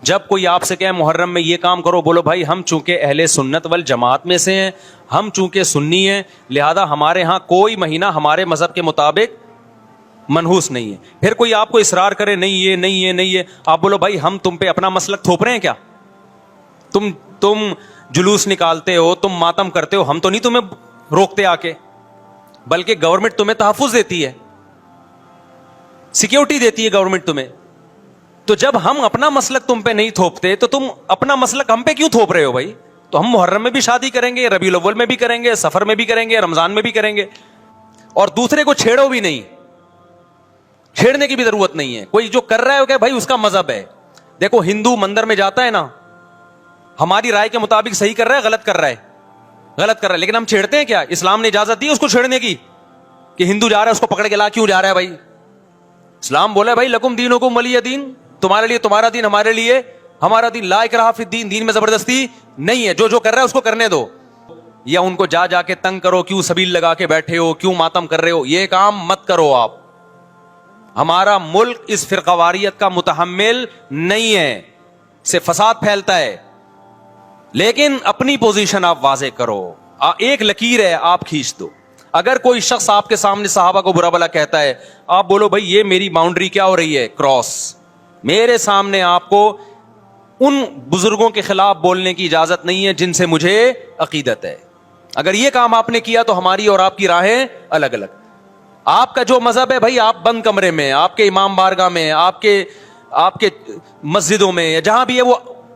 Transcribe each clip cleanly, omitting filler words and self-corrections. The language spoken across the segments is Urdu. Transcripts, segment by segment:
جب کوئی آپ سے کہے محرم میں یہ کام کرو، بولو بھائی ہم چونکہ اہل سنت والجماعت میں سے ہیں، ہم چونکہ سنی ہیں، لہذا ہمارے ہاں کوئی مہینہ ہمارے مذہب کے مطابق منحوس نہیں ہے۔ پھر کوئی آپ کو اصرار کرے نہیں یہ نہیں یہ نہیں ہے، آپ بولو بھائی ہم تم پہ اپنا مسلک تھوپ رہے ہیں کیا؟ تم جلوس نکالتے ہو، تم ماتم کرتے ہو، ہم تو نہیں تمہیں روکتے آ کے، بلکہ گورنمنٹ تمہیں تحفظ دیتی ہے، سیکیورٹی دیتی ہے گورنمنٹ تمہیں۔ تو جب ہم اپنا مسلک تم پہ نہیں تھوپتے تو تم اپنا مسلک ہم پہ کیوں تھوپ رہے ہو بھائی؟ تو ہم محرم میں بھی شادی کریں گے، ربیع الاول میں بھی کریں گے، سفر میں بھی کریں گے، رمضان میں بھی کریں گے، اور دوسرے کو چھیڑو بھی نہیں، چھیڑنے کی بھی ضرورت نہیں ہے۔ کوئی جو کر رہا ہے وہ کہ بھائی اس کا مذہب ہے۔ دیکھو ہندو مندر میں جاتا ہے نا، ہماری رائے کے مطابق صحیح کر رہا ہے، غلط کر رہا ہے، غلط کر رہا ہے، لیکن ہم چھیڑتے ہیں کیا؟ اسلام نے اجازت دی اس کو چھیڑنے کی کہ ہندو جا رہا ہے اس کو پکڑ کے لا کیوں جا رہا ہے بھائی؟ اسلام بولا ہے بھائی لکم دینکم ولی دین، تمہارے لیے تمہارا دین، ہمارے لیے ہمارا دین، لا اکراہ فی الدین، دین میں زبردستی نہیں ہے، جو کر رہا ہے اس کو کرنے دو۔ یا ان کو جا کے تنگ کرو، کیوں سبیل لگا کے بیٹھے ہو، کیوں ماتم کر رہے ہو، یہ کام مت کرو آپ۔ ہمارا ملک اس فرقہ واریت کا متحمل نہیں ہے، سے فساد پھیلتا ہے، لیکن اپنی پوزیشن آپ واضح کرو، ایک لکیر ہے آپ کھینچ دو۔ اگر کوئی شخص آپ کے سامنے صحابہ کو برا بلا کہتا ہے، آپ بولو بھائی یہ میری باؤنڈری کیا ہو رہی ہے، کراس، میرے سامنے آپ کو ان بزرگوں کے خلاف بولنے کی اجازت نہیں ہے جن سے مجھے عقیدت ہے۔ اگر یہ کام آپ نے کیا تو ہماری اور آپ کی راہیں الگ الگ۔ آپ کا جو مذہب ہے بھائی، آپ بند کمرے میں، آپ کے امام بارگاہ میں، آپ کے مسجدوں میں، یا جہاں بھی ہے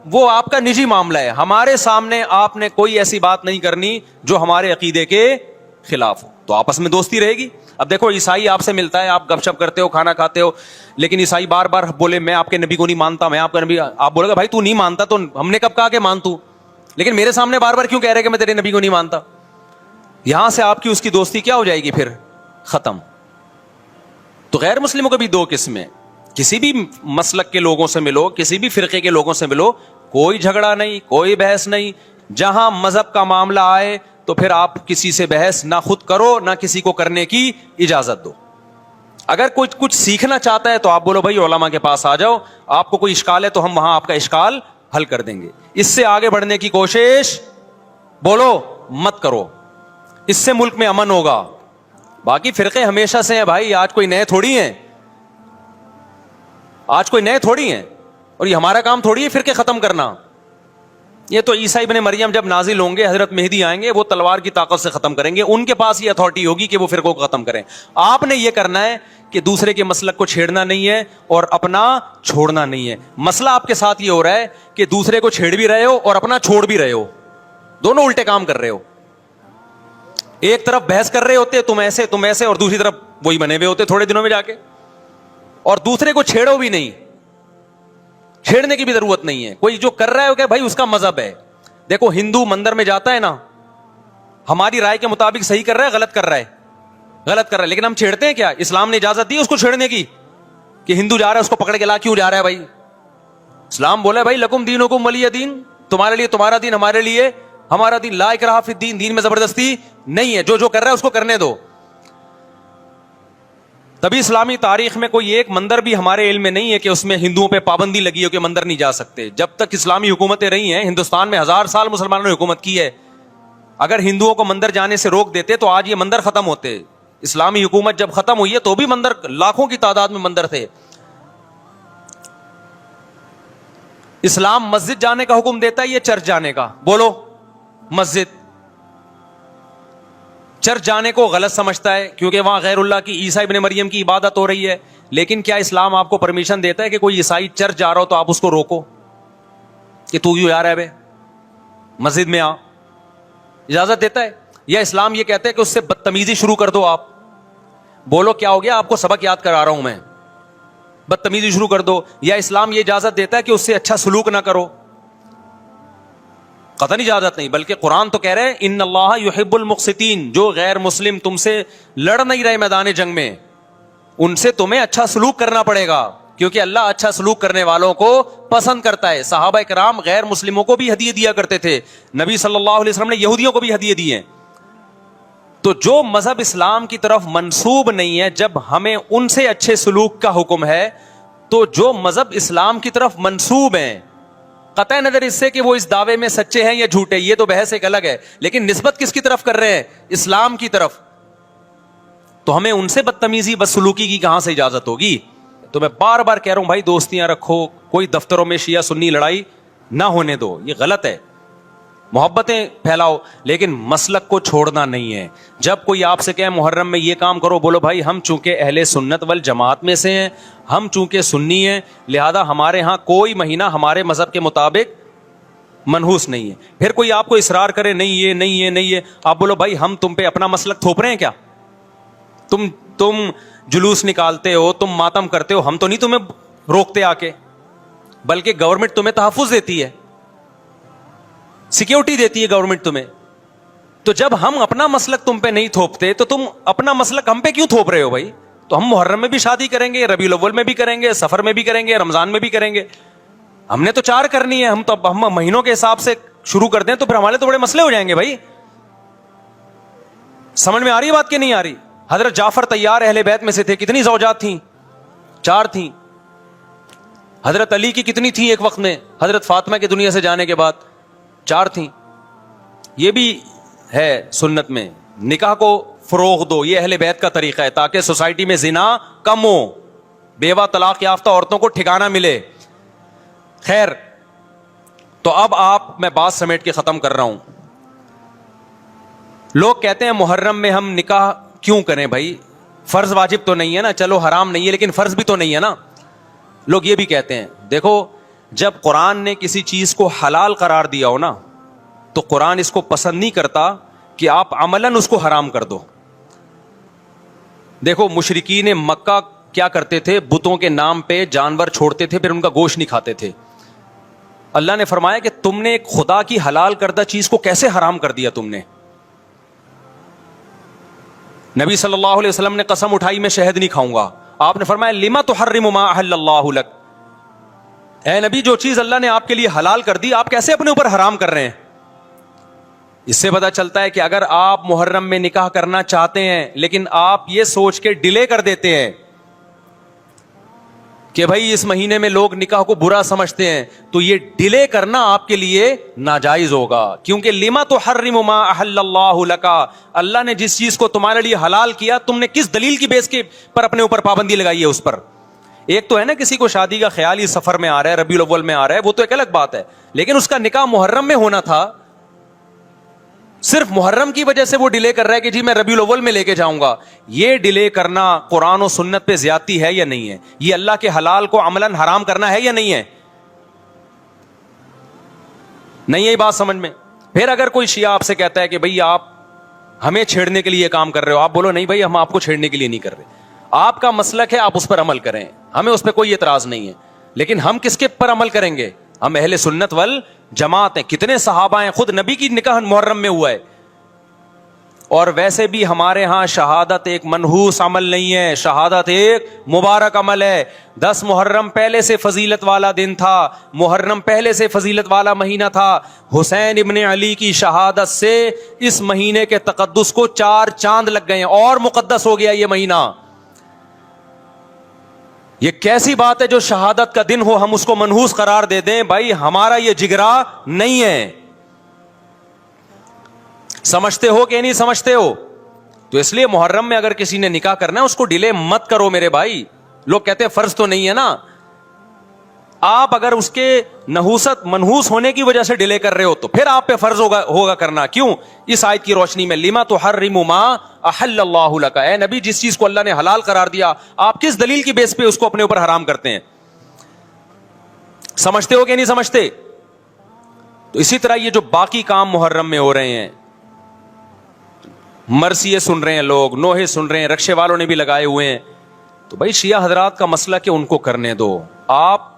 وہ آپ کا نجی معاملہ ہے۔ ہمارے سامنے آپ نے کوئی ایسی بات نہیں کرنی جو ہمارے عقیدے کے خلاف ہو، تو آپس میں دوستی رہے گی۔ اب دیکھو عیسائی آپ سے ملتا ہے، آپ گپ شپ کرتے ہو، کھانا کھاتے ہو، لیکن عیسائی بار بار بولے میں آپ کے نبی کو نہیں مانتا، میں آپ کا نبی، آپ بولے گا بھائی تو نہیں مانتا تو ہم نے کب کہا کہ مان تو، لیکن میرے سامنے بار بار کیوں کہہ رہے کہ میں تیرے نبی کو نہیں مانتا؟ یہاں سے آپ کی اس کی دوستی کیا ہو جائے گی؟ پھر ختم۔ تو غیر مسلموں کو بھی دو قسمیں، کسی بھی مسلک کے لوگوں سے ملو، کسی بھی فرقے کے لوگوں سے ملو، کوئی جھگڑا نہیں، کوئی بحث نہیں۔ جہاں مذہب کا معاملہ آئے تو پھر آپ کسی سے بحث نہ خود کرو نہ کسی کو کرنے کی اجازت دو۔ اگر کوئی کچھ سیکھنا چاہتا ہے تو آپ بولو بھائی علماء کے پاس آ جاؤ، آپ کو کوئی اشکال ہے تو ہم وہاں آپ کا اشکال حل کر دیں گے۔ اس سے آگے بڑھنے کی کوشش بولو مت کرو، اس سے ملک میں امن ہوگا۔ باقی فرقے ہمیشہ سے ہیں بھائی، آج کوئی نئے تھوڑی ہیں، آج کوئی نئے تھوڑی ہیں، اور یہ ہمارا کام تھوڑی ہے فرقے ختم کرنا۔ یہ تو عیسیٰ ابن مریم جب نازل ہوں گے، حضرت مہدی آئیں گے، وہ تلوار کی طاقت سے ختم کریں گے، ان کے پاس یہ اتھارٹی ہوگی کہ وہ فرقوں کو ختم کریں۔ آپ نے یہ کرنا ہے کہ دوسرے کے مسلک کو چھیڑنا نہیں ہے اور اپنا چھوڑنا نہیں ہے۔ مسئلہ آپ کے ساتھ یہ ہو رہا ہے کہ دوسرے کو چھیڑ بھی رہے ہو اور اپنا چھوڑ بھی رہے ہو، دونوں الٹے کام کر رہے ہو۔ ایک طرف بحث کر رہے ہوتے تم ایسے اور دوسری طرف وہی بنے ہوئے ہوتے تھوڑے دنوں میں جا کے، اور دوسرے کو چھیڑو بھی نہیں، چھیڑنے کی بھی ضرورت نہیں ہے۔ کوئی جو کر رہا ہے کہ بھائی اس کا مذہب ہے۔ دیکھو ہندو مندر میں جاتا ہے نا، ہماری رائے کے مطابق صحیح کر رہا ہے، غلط کر رہا ہے، غلط کر رہا ہے، لیکن ہم چھیڑتے ہیں کیا؟ اسلام نے اجازت دی اس کو چھیڑنے کی کہ ہندو جا رہا ہے اس کو پکڑ کے لا کیوں جا رہا ہے بھائی؟ اسلام بولا ہے بھائی لکم دینکم ولی دین، تمہارے لیے تمہارا دین، ہمارے لیے ہمارا دین، لا اکراہ فی الدین، دین میں زبردستی نہیں ہے، جو کر رہا ہے اس کو کرنے دو۔ تبھی اسلامی تاریخ میں کوئی ایک مندر بھی ہمارے علم میں نہیں ہے کہ اس میں ہندوؤں پہ پابندی لگی ہو کہ مندر نہیں جا سکتے۔ جب تک اسلامی حکومتیں رہی ہیں، ہندوستان میں 1000 سال مسلمانوں نے حکومت کی ہے، اگر ہندوؤں کو مندر جانے سے روک دیتے تو آج یہ مندر ختم ہوتے۔ اسلامی حکومت جب ختم ہوئی ہے تو بھی مندر، لاکھوں کی تعداد میں مندر تھے۔ اسلام مسجد جانے کا حکم دیتا ہے یا چرچ جانے کا؟ بولو، مسجد۔ چرچ جانے کو غلط سمجھتا ہے کیونکہ وہاں غیر اللہ کی، عیسیٰ ابن مریم کی عبادت ہو رہی ہے، لیکن کیا اسلام آپ کو پرمیشن دیتا ہے کہ کوئی عیسائی چرچ جا رہا ہو تو آپ اس کو روکو کہ تو کیوں جا رہا ہے بے، مسجد میں آ؟ اجازت دیتا ہے؟ یا اسلام یہ کہتا ہے کہ اس سے بدتمیزی شروع کر دو؟ آپ بولو کیا ہو گیا، آپ کو سبق یاد کرا رہا ہوں میں، بدتمیزی شروع کر دو؟ یا اسلام یہ اجازت دیتا ہے کہ اس سے اچھا سلوک نہ کرو؟ قطعاً اجازت نہیں، بلکہ قرآن تو کہہ رہے ہیں ان اللہ یحب المقسطین، جو غیر مسلم تم سے لڑ نہیں رہے میدان جنگ میں، ان سے تمہیں اچھا سلوک کرنا پڑے گا، کیونکہ اللہ اچھا سلوک کرنے والوں کو پسند کرتا ہے۔ صحابہ کرام غیر مسلموں کو بھی ہدیے دیا کرتے تھے، نبی صلی اللہ علیہ وسلم نے یہودیوں کو بھی ہدیے دیے۔ تو جو مذہب اسلام کی طرف منسوب نہیں ہے، جب ہمیں ان سے اچھے سلوک کا حکم ہے، تو جو مذہب اسلام کی طرف منسوب ہیں قطع نظر اس سے کہ وہ اس دعوے میں سچے ہیں یا جھوٹے، یہ تو بحث ایک الگ ہے، لیکن نسبت کس کی طرف کر رہے ہیں؟ اسلام کی طرف. تو ہمیں ان سے بدتمیزی بدسلوکی کی کہاں سے اجازت ہوگی؟ تو میں بار بار کہہ رہا ہوں بھائی دوستیاں رکھو، کوئی دفتروں میں شیعہ سنی لڑائی نہ ہونے دو، یہ غلط ہے. محبتیں پھیلاؤ لیکن مسلک کو چھوڑنا نہیں ہے. جب کوئی آپ سے کہے محرم میں یہ کام کرو، بولو بھائی ہم چونکہ اہل سنت والجماعت میں سے ہیں، ہم چونکہ سنی ہیں، لہذا ہمارے ہاں کوئی مہینہ ہمارے مذہب کے مطابق منحوس نہیں ہے. پھر کوئی آپ کو اصرار کرے نہیں یہ نہیں یہ نہیں یہ، آپ بولو بھائی ہم تم پہ اپنا مسلک تھوپ رہے ہیں کیا؟ تم جلوس نکالتے ہو، تم ماتم کرتے ہو، ہم تو نہیں تمہیں روکتے آ کے، بلکہ گورنمنٹ تمہیں تحفظ دیتی ہے، سیکیورٹی دیتی ہے گورنمنٹ تمہیں. تو جب ہم اپنا مسلک تم پہ نہیں تھوپتے تو تم اپنا مسلک ہم پہ کیوں تھوپ رہے ہو بھائی؟ تو ہم محرم میں بھی شادی کریں گے، ربیع الاول میں بھی کریں گے، سفر میں بھی کریں گے، رمضان میں بھی کریں گے. ہم نے تو 4 کرنی ہے، ہم مہینوں کے حساب سے شروع کر دیں تو پھر ہمارے تو بڑے مسئلے ہو جائیں گے بھائی. سمجھ میں آ رہی ہے بات کہ نہیں آ رہی؟ حضرت جعفر طیار اہل بیت میں سے تھے، کتنی زوجات تھیں؟ 4 تھیں. حضرت علی کی کتنی تھیں ایک وقت میں؟ حضرت فاطمہ کے دنیا سے جانے کے بعد 4 تھیں. یہ بھی ہے سنت میں، نکاح کو فروغ دو، یہ اہل بیت کا طریقہ ہے تاکہ سوسائٹی میں زنا کم ہو، بیوہ طلاق یافتہ عورتوں کو ٹھکانہ ملے. خیر، تو اب میں بات سمیٹ کے ختم کر رہا ہوں. لوگ کہتے ہیں محرم میں ہم نکاح کیوں کریں بھائی؟ فرض واجب تو نہیں ہے نا، چلو حرام نہیں ہے لیکن فرض بھی تو نہیں ہے نا. لوگ یہ بھی کہتے ہیں، دیکھو جب قرآن نے کسی چیز کو حلال قرار دیا ہو نا تو قرآن اس کو پسند نہیں کرتا کہ آپ عملاً اس کو حرام کر دو. دیکھو مشرکین مکہ کیا کرتے تھے؟ بتوں کے نام پہ جانور چھوڑتے تھے، پھر ان کا گوشت نہیں کھاتے تھے. اللہ نے فرمایا کہ تم نے ایک خدا کی حلال کردہ چیز کو کیسے حرام کر دیا تم نے؟ نبی صلی اللہ علیہ وسلم نے قسم اٹھائی میں شہد نہیں کھاؤں گا. آپ نے فرمایا لما تحرم ما احل اللہ لک، اے نبی جو چیز اللہ نے آپ کے لیے حلال کر دی آپ کیسے اپنے اوپر حرام کر رہے ہیں؟ اس سے پتہ چلتا ہے کہ اگر آپ محرم میں نکاح کرنا چاہتے ہیں لیکن آپ یہ سوچ کے ڈیلے کر دیتے ہیں کہ بھائی اس مہینے میں لوگ نکاح کو برا سمجھتے ہیں، تو یہ ڈیلے کرنا آپ کے لیے ناجائز ہوگا. کیونکہ لما تحرم ما احل اللہ لک، اللہ نے جس چیز کو تمہارے لیے حلال کیا تم نے کس دلیل کی بیس کے پر اپنے اوپر پابندی لگائی ہے اس پر؟ ایک تو ہے نا کسی کو شادی کا خیال ہی سفر میں آ رہا ہے، ربیع الاول میں آ رہا ہے، وہ تو ایک الگ بات ہے، لیکن اس کا نکاح محرم میں ہونا تھا. صرف محرم کی وجہ سے وہ ڈیلے کر رہا ہے کہ جی میں ربیع الاول میں لے کے جاؤں گا. یہ ڈیلے کرنا قرآن و سنت پہ زیادتی ہے یا نہیں ہے؟ یہ اللہ کے حلال کو عملاً حرام کرنا ہے یا نہیں ہے؟ نہیں ہے بات سمجھ میں؟ پھر اگر کوئی شیعہ آپ سے کہتا ہے کہ بھئی آپ ہمیں چھیڑنے کے لیے کام کر رہے ہو، آپ بولو نہیں بھائی ہم آپ کو چھیڑنے کے لیے نہیں کر رہے، آپ کا مسلک ہے، آپ اس پر عمل کریں، ہمیں اس پہ کوئی اعتراض نہیں ہے. لیکن ہم کس کے پر عمل کریں گے؟ ہم اہل سنت والجماعت ہیں. کتنے صحابہ ہیں، خود نبی کی نکاح محرم میں ہوا ہے. اور ویسے بھی ہمارے ہاں شہادت ایک منحوس عمل نہیں ہے، شہادت ایک مبارک عمل ہے. 10 محرم پہلے سے فضیلت والا دن تھا، محرم پہلے سے فضیلت والا مہینہ تھا. حسین ابن علی کی شہادت سے اس مہینے کے تقدس کو 4 چاند لگ گئے ہیں اور مقدس ہو گیا یہ مہینہ. یہ کیسی بات ہے جو شہادت کا دن ہو ہم اس کو منحوس قرار دے دیں؟ بھائی ہمارا یہ جگرا نہیں ہے. سمجھتے ہو کہ نہیں سمجھتے ہو؟ تو اس لیے محرم میں اگر کسی نے نکاح کرنا ہے اس کو ڈیلے مت کرو میرے بھائی. لوگ کہتے ہیں فرض تو نہیں ہے نا. آپ اگر اس کے نحوست منحوس ہونے کی وجہ سے ڈیلے کر رہے ہو تو پھر آپ پہ فرض ہوگا کرنا. کیوں؟ اس آیت کی روشنی میں لما تحرم ما احل اللہ لک، اے نبی جس چیز کو اللہ نے حلال قرار دیا آپ کس دلیل کی بیس پہ اس کو اپنے اوپر حرام کرتے ہیں؟ سمجھتے ہو کہ نہیں سمجھتے؟ تو اسی طرح یہ جو باقی کام محرم میں ہو رہے ہیں، مرثیے سن رہے ہیں لوگ، نوحے سن رہے ہیں، رکشے والوں نے بھی لگائے ہوئے ہیں، تو بھائی شیعہ حضرات کا مسئلہ کہ ان کو کرنے دو، آپ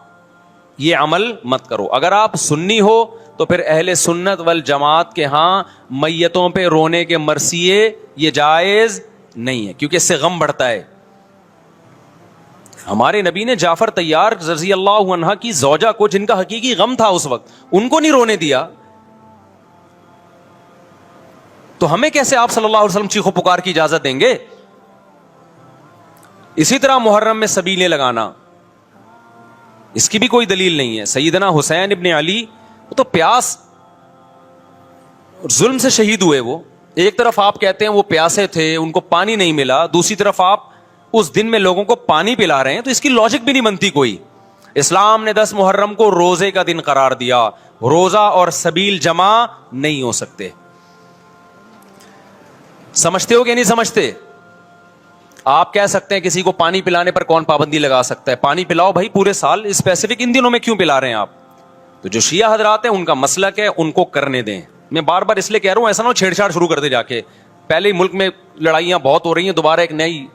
یہ عمل مت کرو. اگر آپ سنی ہو تو پھر اہل سنت والجماعت کے ہاں میتوں پہ رونے کے مرثیے یہ جائز نہیں ہے، کیونکہ اس سے غم بڑھتا ہے. ہمارے نبی نے جعفر طیار رضی اللہ عنہ کی زوجہ کو، جن کا حقیقی غم تھا اس وقت، ان کو نہیں رونے دیا. تو ہمیں کیسے آپ صلی اللہ علیہ وسلم چیخو پکار کی اجازت دیں گے؟ اسی طرح محرم میں سبیلیں لگانا، اس کی بھی کوئی دلیل نہیں ہے. سیدنا حسین ابن علی وہ تو پیاس ظلم سے شہید ہوئے. وہ ایک طرف آپ کہتے ہیں وہ پیاسے تھے, ان کو پانی نہیں ملا, دوسری طرف آپ اس دن میں لوگوں کو پانی پلا رہے ہیں, تو اس کی لاجک بھی نہیں بنتی کوئی. اسلام نے 10 محرم کو روزے کا دن قرار دیا. روزہ اور سبیل جمع نہیں ہو سکتے. سمجھتے ہو کہ نہیں سمجھتے؟ آپ کہہ سکتے ہیں کسی کو پانی پلانے پر کون پابندی لگا سکتا ہے؟ پانی پلاؤ بھائی پورے سال, اسپیسیفک ان دنوں میں کیوں پلا رہے ہیں آپ؟ تو جو شیعہ حضرات ہیں ان کا مسلک ہے, ان کو کرنے دیں. میں بار بار اس لیے کہہ رہا ہوں ایسا نہ ہو چھیڑ چھاڑ شروع کر دے جا کے. پہلے ہی ملک میں لڑائیاں بہت ہو رہی ہیں, دوبارہ ایک نئی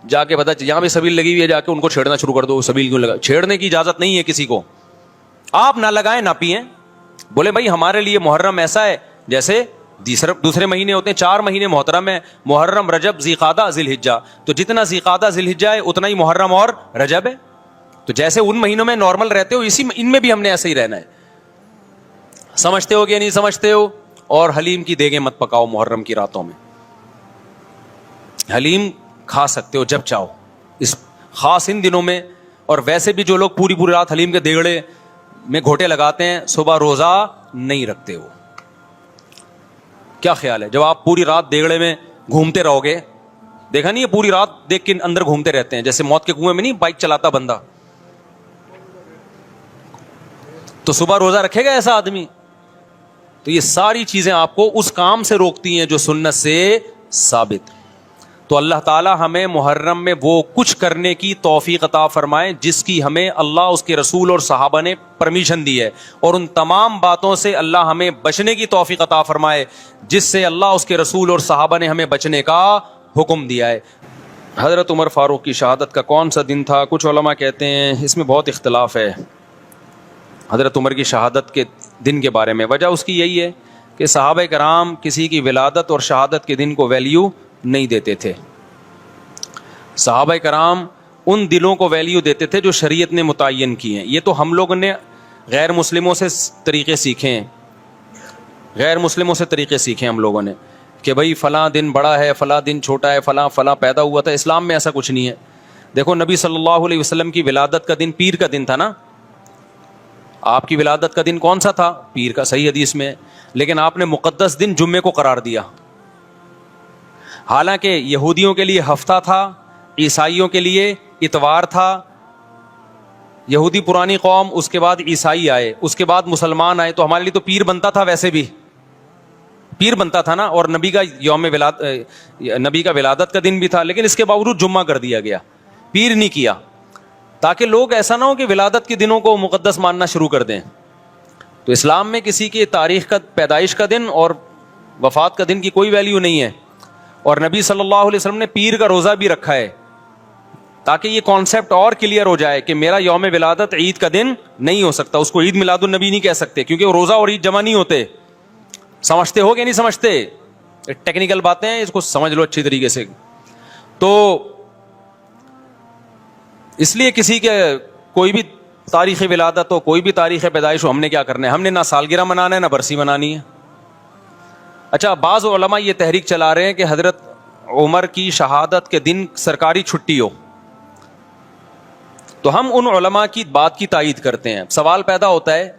جا کے بتا یہاں پہ سبیل لگی ہوئی ہے, جا کے ان کو چھیڑنا شروع کر دو. سبیل کیوں لگا؟ چھیڑنے کی اجازت نہیں ہے کسی کو. آپ نہ لگائیں نہ پئیں. بولے بھائی ہمارے لیے محرم ایسا ہے جیسے دوسرے مہینے ہوتے ہیں. 4 مہینے محترم ہے, محرم, رجب, ذیقعدہ, ذی الحجہ. تو جتنا ذیقعدہ ذی الحجہ ہے اتنا ہی محرم اور رجب ہے. تو جیسے ان مہینوں میں نارمل رہتے ہو اسی ان میں بھی ہم نے ایسے ہی رہنا ہے. سمجھتے ہو کہ نہیں سمجھتے ہو؟ اور حلیم کی دیگیں مت پکاؤ محرم کی راتوں میں. حلیم کھا سکتے ہو جب چاہو, اس خاص ان دنوں میں. اور ویسے بھی جو لوگ پوری رات حلیم کے دیگڑے میں گھوٹے لگاتے ہیں, صبح روزہ نہیں رکھتے ہو. کیا خیال ہے جب آپ پوری رات دیگڑے میں گھومتے رہو گے؟ دیکھا نہیں ہے پوری رات دیکھ کے اندر گھومتے رہتے ہیں جیسے موت کے کنویں میں نہیں بائک چلاتا بندہ. تو صبح روزہ رکھے گا ایسا آدمی؟ تو یہ ساری چیزیں آپ کو اس کام سے روکتی ہیں جو سنت سے ثابت. تو اللہ تعالی ہمیں محرم میں وہ کچھ کرنے کی توفیق عطا فرمائے جس کی ہمیں اللہ, اس کے رسول اور صحابہ نے پرمیشن دی ہے, اور ان تمام باتوں سے اللہ ہمیں بچنے کی توفیق عطا فرمائے جس سے اللہ, اس کے رسول اور صحابہ نے ہمیں بچنے کا حکم دیا ہے. حضرت عمر فاروق کی شہادت کا کون سا دن تھا؟ کچھ علماء کہتے ہیں اس میں بہت اختلاف ہے حضرت عمر کی شہادت کے دن کے بارے میں. وجہ اس کی یہی ہے کہ صحابہ کرام کسی کی ولادت اور شہادت کے دن کو ویلیو نہیں دیتے تھے. صحابہ کرام ان دنوں کو ویلیو دیتے تھے جو شریعت نے متعین کی ہیں. یہ تو ہم لوگوں نے غیر مسلموں سے طریقے سیکھے ہیں, غیر مسلموں سے طریقے سیکھے ہم لوگوں نے کہ بھائی فلاں دن بڑا ہے, فلاں دن چھوٹا ہے, فلاں فلاں پیدا ہوا تھا. اسلام میں ایسا کچھ نہیں ہے. دیکھو نبی صلی اللہ علیہ وسلم کی ولادت کا دن پیر کا دن تھا نا. آپ کی ولادت کا دن کون سا تھا؟ پیر کا, صحیح حدیث میں. لیکن آپ نے مقدس دن جمعے کو قرار دیا. حالانکہ یہودیوں کے لیے ہفتہ تھا, عیسائیوں کے لیے اتوار تھا. یہودی پرانی قوم, اس کے بعد عیسائی آئے, اس کے بعد مسلمان آئے. تو ہمارے لیے تو پیر بنتا تھا, ویسے بھی پیر بنتا تھا نا. اور نبی کا ولادت کا دن بھی تھا, لیکن اس کے باوجود جمعہ کر دیا گیا, پیر نہیں کیا, تاکہ لوگ ایسا نہ ہو کہ ولادت کے دنوں کو مقدس ماننا شروع کر دیں. تو اسلام میں کسی کی تاریخ کا, پیدائش کا دن اور وفات کا دن کی کوئی ویلیو نہیں ہے. اور نبی صلی اللہ علیہ وسلم نے پیر کا روزہ بھی رکھا ہے تاکہ یہ کانسیپٹ اور کلیئر ہو جائے کہ میرا یوم ولادت عید کا دن نہیں ہو سکتا. اس کو عید میلاد النبی نہیں کہہ سکتے کیونکہ وہ روزہ اور عید جمع نہیں ہوتے. سمجھتے ہو کہ نہیں سمجھتے؟ ٹیکنیکل باتیں ہیں, اس کو سمجھ لو اچھی طریقے سے. تو اس لیے کسی کے کوئی بھی تاریخ ولادت ہو, کوئی بھی تاریخ پیدائش ہو, ہم نے کیا کرنا ہے؟ ہم نے نہ سالگرہ منانا ہے نہ برسی منانی ہے. اچھا, بعض علماء یہ تحریک چلا رہے ہیں کہ حضرت عمر کی شہادت کے دن سرکاری چھٹی ہو. تو ہم ان علماء کی بات کی تائید کرتے ہیں. سوال پیدا ہوتا ہے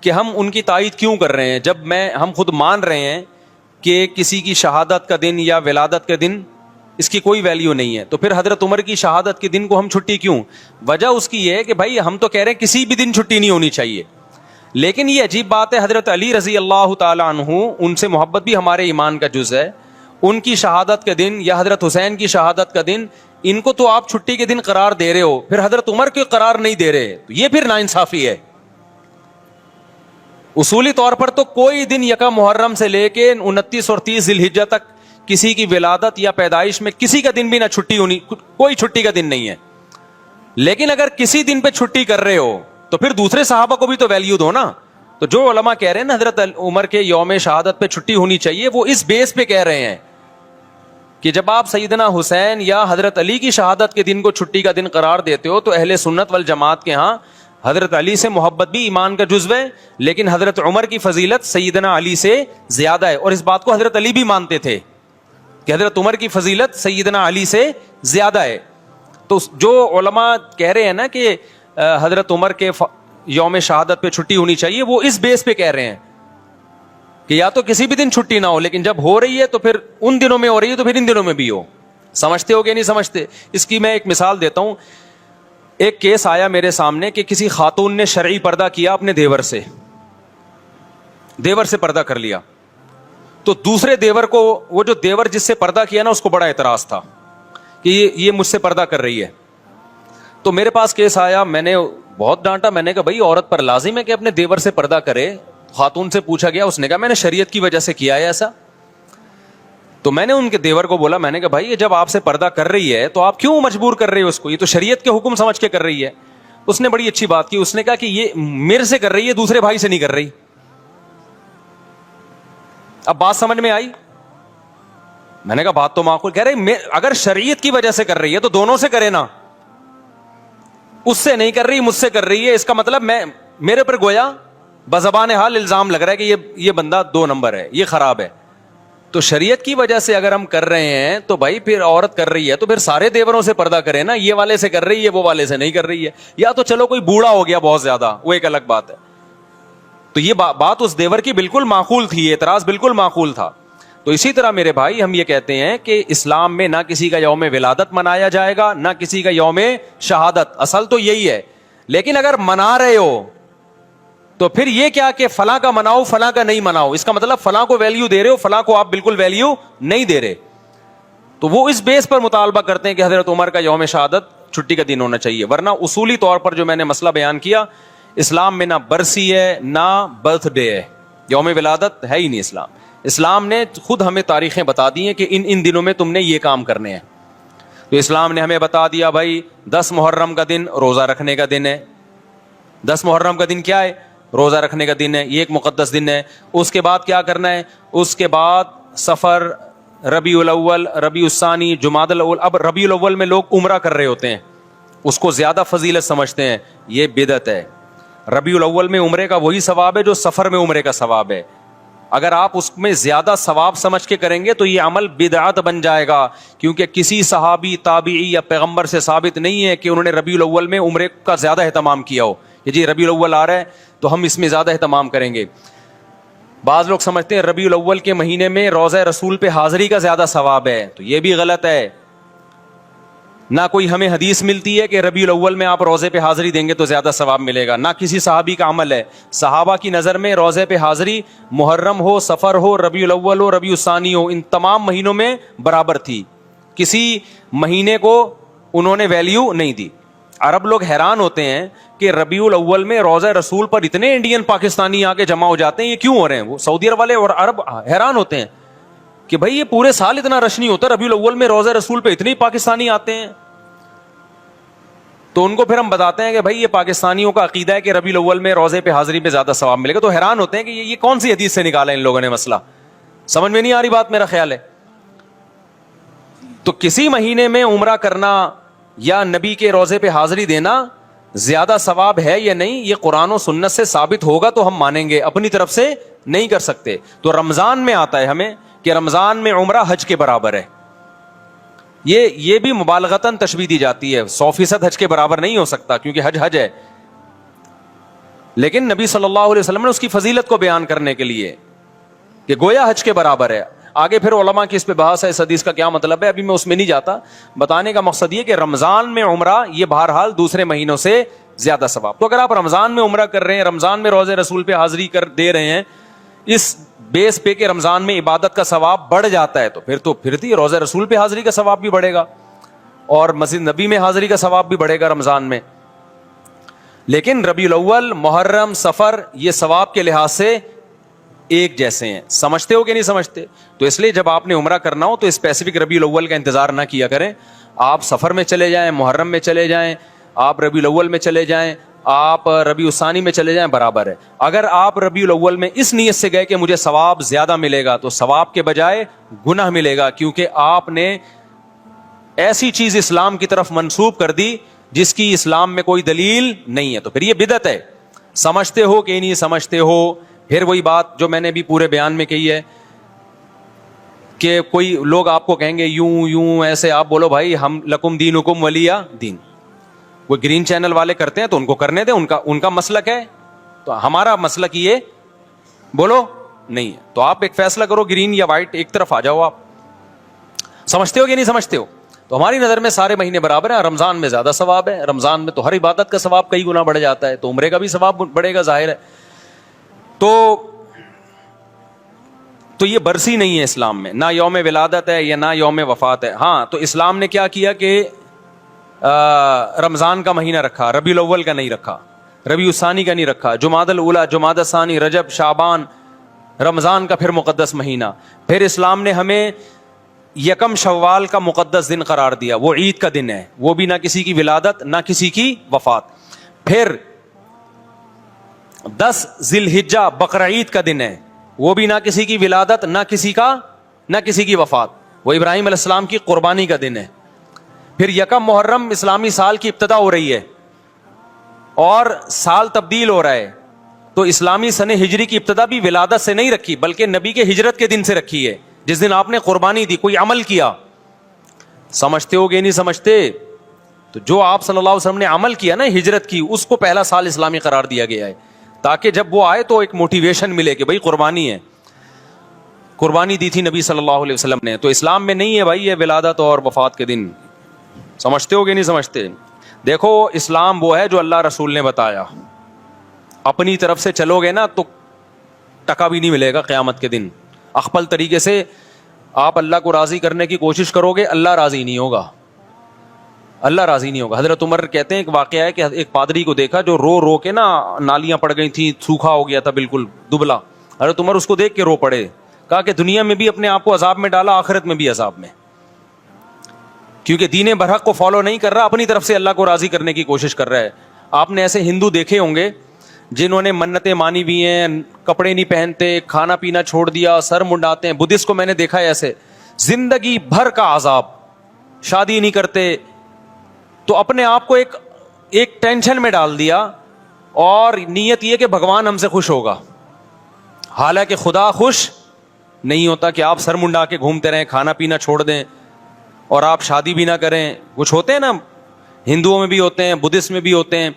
کہ ہم ان کی تائید کیوں کر رہے ہیں جب ہم خود مان رہے ہیں کہ کسی کی شہادت کا دن یا ولادت کا دن اس کی کوئی ویلیو نہیں ہے. تو پھر حضرت عمر کی شہادت کے دن کو ہم چھٹی کیوں؟ وجہ اس کی یہ ہے کہ بھائی ہم تو کہہ رہے ہیں کسی بھی دن چھٹی نہیں ہونی چاہیے. لیکن یہ عجیب بات ہے, حضرت علی رضی اللہ تعالی عنہ, ان سے محبت بھی ہمارے ایمان کا جز ہے, ان کی شہادت کا دن یا حضرت حسین کی شہادت کا دن, ان کو تو آپ چھٹی کے دن قرار دے رہے ہو, پھر حضرت عمر کو قرار نہیں دے رہے. تو یہ پھر ناانصافی ہے. اصولی طور پر تو کوئی دن یکم محرم سے لے کے 29 اور 30 ذی الحجہ تک کسی کی ولادت یا پیدائش میں کسی کا دن بھی نہ چھٹی ہونی, کوئی چھٹی کا دن نہیں ہے. لیکن اگر کسی دن پہ چھٹی کر رہے ہو تو پھر دوسرے صحابہ کو بھی تو ویلیو دو نا. تو جو علماء کہہ رہے ہیں نا حضرت عمر کے یوم شہادت پہ چھٹی ہونی چاہیے, وہ اس بیس پہ کہہ رہے ہیں کہ جب آپ سیدنا حسین یا حضرت علی کی شہادت کے دن کو چھٹی کا دن قرار دیتے ہو تو اہل سنت والجماعت کے ہاں حضرت علی سے محبت بھی ایمان کا جزو ہے, لیکن حضرت عمر کی فضیلت سیدنا علی سے زیادہ ہے. اور اس بات کو حضرت علی بھی مانتے تھے کہ حضرت عمر کی فضیلت سیدنا علی سے زیادہ ہے. تو جو علماء کہہ رہے ہیں نا کہ حضرت عمر کے یوم شہادت پہ چھٹی ہونی چاہیے, وہ اس بیس پہ کہہ رہے ہیں کہ یا تو کسی بھی دن چھٹی نہ ہو, لیکن جب ہو رہی ہے تو پھر ان دنوں میں ہو رہی ہے تو پھر ان دنوں میں بھی ہو. سمجھتے ہو کہ نہیں سمجھتے؟ اس کی میں ایک مثال دیتا ہوں. ایک کیس آیا میرے سامنے کہ کسی خاتون نے شرعی پردہ کیا اپنے دیور سے پردہ کر لیا. تو دوسرے دیور کو, وہ جو دیور جس سے پردہ کیا نا, اس کو بڑا اعتراض تھا کہ یہ مجھ سے پردہ کر رہی ہے. تو میرے پاس کیس آیا, میں نے بہت ڈانٹا. میں نے کہا بھائی عورت پر لازم ہے کہ اپنے دیور سے پردہ کرے. خاتون سے پوچھا گیا, اس نے کہا میں نے شریعت کی وجہ سے کیا ہے ایسا. تو میں نے ان کے دیور کو بولا, میں نے کہا بھائی یہ جب آپ سے پردہ کر رہی ہے تو آپ کیوں مجبور کر رہے ہو اس کو, یہ تو شریعت کے حکم سمجھ کے کر رہی ہے. اس نے بڑی اچھی بات کی, اس نے کہا کہ یہ میرے سے کر رہی ہے, دوسرے بھائی سے نہیں کر رہی. اب بات سمجھ میں آئی؟ میں نے کہا بات تو معقول. کہہ رہے اگر شریعت کی وجہ سے کر رہی ہے تو دونوں سے کرے نا, اس سے نہیں کر رہی, مجھ سے کر رہی ہے. اس کا مطلب میرے پر گویا بزبان حال الزام لگ رہا ہے کہ یہ بندہ 2 نمبر ہے, یہ خراب ہے. تو شریعت کی وجہ سے اگر ہم کر رہے ہیں تو بھائی پھر عورت کر رہی ہے تو پھر سارے دیوروں سے پردہ کرے نا, یہ والے سے کر رہی ہے, وہ والے سے نہیں کر رہی ہے. یا تو چلو کوئی بوڑھا ہو گیا بہت زیادہ, وہ ایک الگ بات ہے. تو یہ بات اس دیور کی بالکل معقول تھی, اعتراض بالکل معقول تھا. تو اسی طرح میرے بھائی ہم یہ کہتے ہیں کہ اسلام میں نہ کسی کا یوم ولادت منایا جائے گا, نہ کسی کا یوم شہادت. اصل تو یہی ہے. لیکن اگر منا رہے ہو تو پھر یہ کیا کہ فلاں کا مناؤ فلاں کا نہیں مناؤ, اس کا مطلب فلاں کو ویلیو دے رہے ہو, فلاں کو آپ بالکل ویلیو نہیں دے رہے. تو وہ اس بیس پر مطالبہ کرتے ہیں کہ حضرت عمر کا یوم شہادت چھٹی کا دن ہونا چاہیے. ورنہ اصولی طور پر جو میں نے مسئلہ بیان کیا, اسلام میں نہ برسی ہے نہ برتھ ڈے ہے, یوم ولادت ہے ہی نہیں. اسلام نے خود ہمیں تاریخیں بتا دی ہیں کہ ان دنوں میں تم نے یہ کام کرنے ہیں. تو اسلام نے ہمیں بتا دیا بھائی 10 محرم کا دن روزہ رکھنے کا دن ہے. 10 محرم کا دن کیا ہے؟ روزہ رکھنے کا دن ہے, یہ ایک مقدس دن ہے. اس کے بعد کیا کرنا ہے؟ اس کے بعد سفر, ربیع الاول, ربیع الثانی, جمادی الاول. اب ربیع الاول میں لوگ عمرہ کر رہے ہوتے ہیں, اس کو زیادہ فضیلت سمجھتے ہیں, یہ بدعت ہے. ربیع الاول میں عمرے کا وہی ثواب ہے جو سفر میں عمرے کا ثواب ہے. اگر آپ اس میں زیادہ ثواب سمجھ کے کریں گے تو یہ عمل بدعت بن جائے گا, کیونکہ کسی صحابی, تابعی یا پیغمبر سے ثابت نہیں ہے کہ انہوں نے ربیع الاول میں عمرے کا زیادہ اہتمام کیا ہو کہ جی ربیع الاول آ رہا ہے تو ہم اس میں زیادہ اہتمام کریں گے. بعض لوگ سمجھتے ہیں ربیع الاول کے مہینے میں روضہ رسول پہ حاضری کا زیادہ ثواب ہے, تو یہ بھی غلط ہے. نہ کوئی ہمیں حدیث ملتی ہے کہ ربیع الاول میں آپ روزے پہ حاضری دیں گے تو زیادہ ثواب ملے گا, نہ کسی صحابی کا عمل ہے. صحابہ کی نظر میں روزے پہ حاضری محرم ہو, سفر ہو, ربیع الاول ہو, ربیع الثانی ہو, ان تمام مہینوں میں برابر تھی. کسی مہینے کو انہوں نے ویلیو نہیں دی. عرب لوگ حیران ہوتے ہیں کہ ربیع الاول میں روزہ رسول پر اتنے انڈین پاکستانی آ کے جمع ہو جاتے ہیں, یہ کیوں ہو رہے ہیں؟ وہ سعودی عرب والے اور عرب حیران ہوتے ہیں کہ بھائی یہ پورے سال اتنا رش نہیں ہوتا, ربیع الاول میں روزہ رسول پہ اتنے پاکستانی آتے ہیں. تو ان کو پھر ہم بتاتے ہیں کہ بھائی یہ پاکستانیوں کا عقیدہ ہے کہ ربیع الاول میں روزے پہ حاضری پہ زیادہ ثواب ملے گا. تو حیران ہوتے ہیں کہ یہ کون سی حدیث سے نکالا ان لوگوں نے مسئلہ, سمجھ میں نہیں آ رہی بات, میرا خیال ہے. تو کسی مہینے میں عمرہ کرنا یا نبی کے روزے پہ حاضری دینا زیادہ ثواب ہے یا نہیں, یہ قرآن و سنت سے ثابت ہوگا تو ہم مانیں گے, اپنی طرف سے نہیں کر سکتے. تو رمضان میں آتا ہے ہمیں کہ رمضان میں عمرہ حج کے برابر ہے. یہ بھی مبالغتاً تشبیہ دی جاتی ہے, 100% حج کے برابر نہیں ہو سکتا کیونکہ حج ہے. لیکن نبی صلی اللہ علیہ وسلم نے اس کی فضیلت کو بیان کرنے کے لیے کہ گویا حج کے برابر ہے. آگے پھر علماء کی اس پہ بحث ہے, اس حدیث کا کیا مطلب ہے, ابھی میں اس میں نہیں جاتا. بتانے کا مقصد یہ کہ رمضان میں عمرہ یہ بہرحال دوسرے مہینوں سے زیادہ ثواب. تو اگر آپ رمضان میں عمرہ کر رہے ہیں, رمضان میں روزے رسول پہ حاضری کر دے رہے ہیں, اس بیس پہ کہ رمضان میں عبادت کا ثواب بڑھ جاتا ہے, تو پھر روزہ رسول پہ حاضری کا ثواب بھی بڑھے گا اور مسجد نبی میں حاضری کا ثواب بھی بڑھے گا رمضان میں. لیکن ربیع الاول, محرم, سفر یہ ثواب کے لحاظ سے ایک جیسے ہیں. سمجھتے ہو کہ نہیں سمجھتے؟ تو اس لیے جب آپ نے عمرہ کرنا ہو تو اسپیسیفک ربیع الاول کا انتظار نہ کیا کریں. آپ سفر میں چلے جائیں, محرم میں چلے جائیں, آپ ربیع الاول میں چلے جائیں, آپ ربیع الثانی میں چلے جائیں, برابر ہے. اگر آپ ربیع الاول میں اس نیت سے گئے کہ مجھے ثواب زیادہ ملے گا تو ثواب کے بجائے گناہ ملے گا, کیونکہ آپ نے ایسی چیز اسلام کی طرف منسوب کر دی جس کی اسلام میں کوئی دلیل نہیں ہے. تو پھر یہ بدعت ہے. سمجھتے ہو کہ نہیں سمجھتے ہو؟ پھر وہی بات جو میں نے بھی پورے بیان میں کہی ہے کہ کوئی لوگ آپ کو کہیں گے یوں ایسے, آپ بولو بھائی ہم لکم دینکم ولی دین. وہ گرین چینل والے کرتے ہیں تو ان کو کرنے دیں, ان کا مسلک ہے, تو ہمارا مسلک یہ بولو نہیں ہے. تو آپ ایک فیصلہ کرو, گرین یا وائٹ, ایک طرف آ جاؤ. آپ سمجھتے ہو کہ نہیں سمجھتے ہو؟ تو ہماری نظر میں سارے مہینے برابر ہیں. رمضان میں زیادہ ثواب ہے, رمضان میں تو ہر عبادت کا ثواب کئی گنا بڑھ جاتا ہے, تو عمرے کا بھی ثواب بڑھے گا, ظاہر ہے. تو یہ برسی نہیں ہے اسلام میں, نہ یوم ولادت ہے یا نہ یوم وفات ہے. ہاں تو اسلام نے کیا کیا کہ رمضان کا مہینہ رکھا, ربیع الاول کا نہیں رکھا, ربیع الثانی کا نہیں رکھا, جمادی الاولی, جمادی الثانی, رجب, شعبان, رمضان کا پھر مقدس مہینہ. پھر اسلام نے ہمیں یکم شوال کا مقدس دن قرار دیا, وہ عید کا دن ہے, وہ بھی نہ کسی کی ولادت نہ کسی کی وفات. پھر 10 ذی الحجہ بقرہ عید کا دن ہے, وہ بھی نہ کسی کی ولادت نہ کسی کی وفات, وہ ابراہیم علیہ السلام کی قربانی کا دن ہے. پھر یکم محرم اسلامی سال کی ابتدا ہو رہی ہے اور سال تبدیل ہو رہا ہے, تو اسلامی سن ہجری کی ابتدا بھی ولادت سے نہیں رکھی بلکہ نبی کے ہجرت کے دن سے رکھی ہے, جس دن آپ نے قربانی دی, کوئی عمل کیا. سمجھتے ہو گے نہیں سمجھتے؟ تو جو آپ صلی اللہ علیہ وسلم نے عمل کیا نا, ہجرت کی, اس کو پہلا سال اسلامی قرار دیا گیا ہے, تاکہ جب وہ آئے تو ایک موٹیویشن ملے کہ بھائی قربانی ہے, قربانی دی تھی نبی صلی اللہ علیہ وسلم نے. تو اسلام میں نہیں ہے بھائی یہ ولادت اور وفات کے دن. سمجھتے ہو گے نہیں سمجھتے؟ دیکھو اسلام وہ ہے جو اللہ رسول نے بتایا, اپنی طرف سے چلو گے نا تو ٹکا بھی نہیں ملے گا قیامت کے دن. اخپل طریقے سے آپ اللہ کو راضی کرنے کی کوشش کرو گے, اللہ راضی نہیں ہوگا, اللہ راضی نہیں ہوگا. حضرت عمر کہتے ہیں ایک واقعہ ہے کہ ایک پادری کو دیکھا جو رو رو کے نا نالیاں پڑ گئی تھیں, سوکھا ہو گیا تھا بالکل دبلا. حضرت عمر اس کو دیکھ کے رو پڑے, کہا کہ دنیا میں بھی اپنے آپ کو عذاب میں ڈالا, آخرت میں بھی عذاب میں, کیونکہ دین برحق کو فالو نہیں کر رہا, اپنی طرف سے اللہ کو راضی کرنے کی کوشش کر رہا ہے. آپ نے ایسے ہندو دیکھے ہوں گے جنہوں نے منتیں مانی بھی ہیں, کپڑے نہیں پہنتے, کھانا پینا چھوڑ دیا, سر منڈاتے ہیں. بدھسٹ کو میں نے دیکھا ہے ایسے, زندگی بھر کا عذاب, شادی نہیں کرتے, تو اپنے آپ کو ایک ٹینشن میں ڈال دیا, اور نیت یہ کہ بھگوان ہم سے خوش ہوگا. حالانکہ خدا خوش نہیں ہوتا کہ آپ سر منڈا کے گھومتے رہیں, کھانا پینا چھوڑ دیں اور آپ شادی بھی نہ کریں. کچھ ہوتے ہیں نا, ہندوؤں میں بھی ہوتے ہیں, بدھسٹ میں بھی ہوتے ہیں.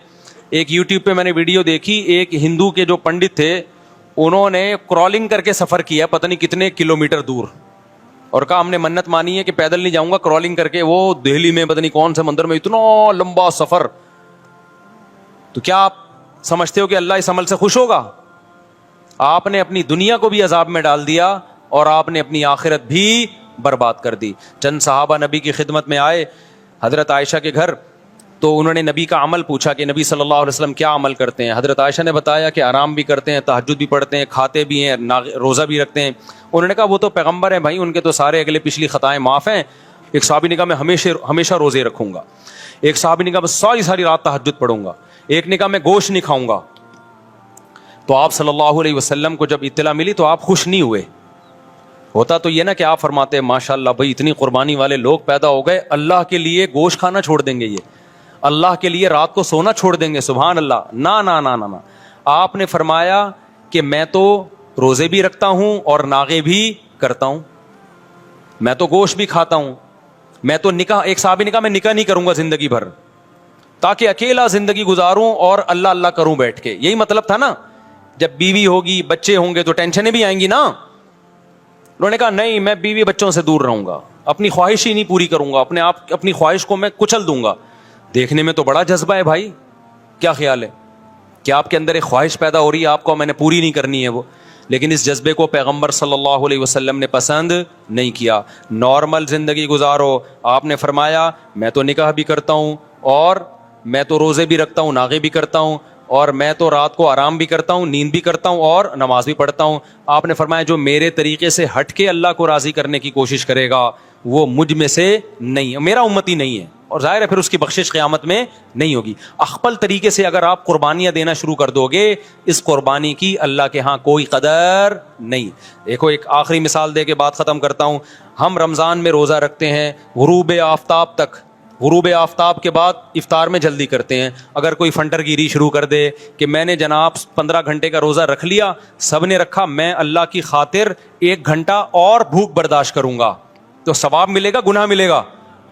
ایک یوٹیوب پہ میں نے ویڈیو دیکھی, ایک ہندو کے جو پنڈت تھے انہوں نے کرالنگ کر کے سفر کیا پتہ نہیں کتنے کلومیٹر دور, اور کہا ہم نے منت مانی ہے کہ پیدل نہیں جاؤں گا, کرالنگ کر کے. وہ دہلی میں پتہ نہیں کون سے مندر میں, اتنا لمبا سفر. تو کیا آپ سمجھتے ہو کہ اللہ اس عمل سے خوش ہوگا؟ آپ نے اپنی دنیا کو بھی عذاب میں ڈال دیا اور آپ نے اپنی آخرت بھی برباد کر دی. چند صحابہ نبی کی خدمت میں آئے حضرت عائشہ کے گھر, تو انہوں نے نبی کا عمل پوچھا کہ نبی صلی اللہ علیہ وسلم کیا عمل کرتے ہیں. حضرت عائشہ نے بتایا کہ آرام بھی کرتے ہیں, تہجد بھی پڑھتے ہیں, کھاتے بھی ہیں, روزہ بھی رکھتے ہیں. انہوں نے کہا وہ تو پیغمبر ہیں بھائی, ان کے تو سارے اگلے پچھلی خطائیں معاف ہیں. ایک صحابی نے کہا میں ہمیشہ روزے رکھوں گا. ایک صحابی نے کہا میں ساری رات تہجد پڑھوں گا. ایک نے کہا میں گوشت نہیں کھاؤں گا. تو آپ صلی اللہ علیہ وسلم کو جب اطلاع ملی تو آپ خوش نہیں ہوئے. ہوتا تو یہ نا کہ آپ فرماتے ہیں ماشاء اللہ بھائی اتنی قربانی والے لوگ پیدا ہو گئے, اللہ کے لیے گوشت کھانا چھوڑ دیں گے, یہ اللہ کے لیے رات کو سونا چھوڑ دیں گے, سبحان اللہ. نا نا نا نا نا, آپ نے فرمایا کہ میں تو روزے بھی رکھتا ہوں اور ناغے بھی کرتا ہوں, میں تو گوشت بھی کھاتا ہوں, میں تو نکاح, ایک صحابی نے کہا میں نکاح نہیں کروں گا زندگی بھر, تاکہ اکیلا زندگی گزاروں اور اللہ اللہ کروں بیٹھ کے. یہی مطلب تھا نا, جب بیوی ہوگی بچے ہوں گے تو ٹینشنیں بھی آئیں گی نا. انہوں نے کہا نہیں میں بیوی بچوں سے دور رہوں گا, اپنی خواہش ہی نہیں پوری کروں گا, اپنی خواہش کو میں کچل دوں گا. دیکھنے میں تو بڑا جذبہ ہے بھائی, کیا خیال ہے کہ آپ کے اندر ایک خواہش پیدا ہو رہی ہے, آپ کو میں نے پوری نہیں کرنی ہے وہ, لیکن اس جذبے کو پیغمبر صلی اللہ علیہ وسلم نے پسند نہیں کیا. نارمل زندگی گزارو. آپ نے فرمایا میں تو نکاح بھی کرتا ہوں اور میں تو روزے بھی رکھتا ہوں, ناغے بھی کرتا ہوں, اور میں تو رات کو آرام بھی کرتا ہوں, نیند بھی کرتا ہوں اور نماز بھی پڑھتا ہوں. آپ نے فرمایا جو میرے طریقے سے ہٹ کے اللہ کو راضی کرنے کی کوشش کرے گا وہ مجھ میں سے نہیں, میرا امتی نہیں ہے, اور ظاہر ہے پھر اس کی بخشش قیامت میں نہیں ہوگی. اخپل طریقے سے اگر آپ قربانیاں دینا شروع کر دو گے, اس قربانی کی اللہ کے ہاں کوئی قدر نہیں. دیکھو ایک آخری مثال دے کے بات ختم کرتا ہوں. ہم رمضان میں روزہ رکھتے ہیں غروب آفتاب تک, غروب آفتاب کے بعد افطار میں جلدی کرتے ہیں. اگر کوئی فنٹر گیری شروع کر دے کہ میں نے جناب 15 گھنٹے کا روزہ رکھ لیا, سب نے رکھا, میں اللہ کی خاطر 1 گھنٹہ اور بھوک برداشت کروں گا, تو ثواب ملے گا گناہ ملے گا؟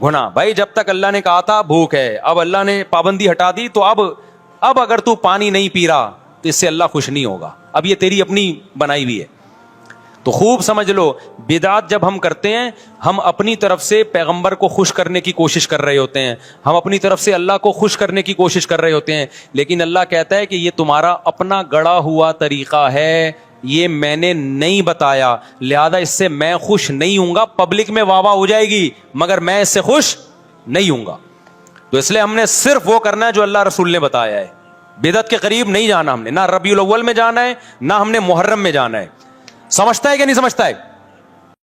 گناہ. بھائی جب تک اللہ نے کہا تھا بھوک ہے, اب اللہ نے پابندی ہٹا دی, تو اب اگر تو پانی نہیں پی رہا تو اس سے اللہ خوش نہیں ہوگا. اب یہ تیری اپنی بنائی ہوئی ہے. تو خوب سمجھ لو, بدعت جب ہم کرتے ہیں, ہم اپنی طرف سے پیغمبر کو خوش کرنے کی کوشش کر رہے ہوتے ہیں, ہم اپنی طرف سے اللہ کو خوش کرنے کی کوشش کر رہے ہوتے ہیں, لیکن اللہ کہتا ہے کہ یہ تمہارا اپنا گڑا ہوا طریقہ ہے, یہ میں نے نہیں بتایا, لہذا اس سے میں خوش نہیں ہوں گا. پبلک میں واہ واہ ہو جائے گی مگر میں اس سے خوش نہیں ہوں گا. تو اس لیے ہم نے صرف وہ کرنا ہے جو اللہ رسول نے بتایا ہے. بدعت کے قریب نہیں جانا ہم نے, نہ ربیع الاول میں جانا ہے, نہ ہم نے محرم میں جانا ہے. سمجھتا ہے کہ نہیں سمجھتا ہے؟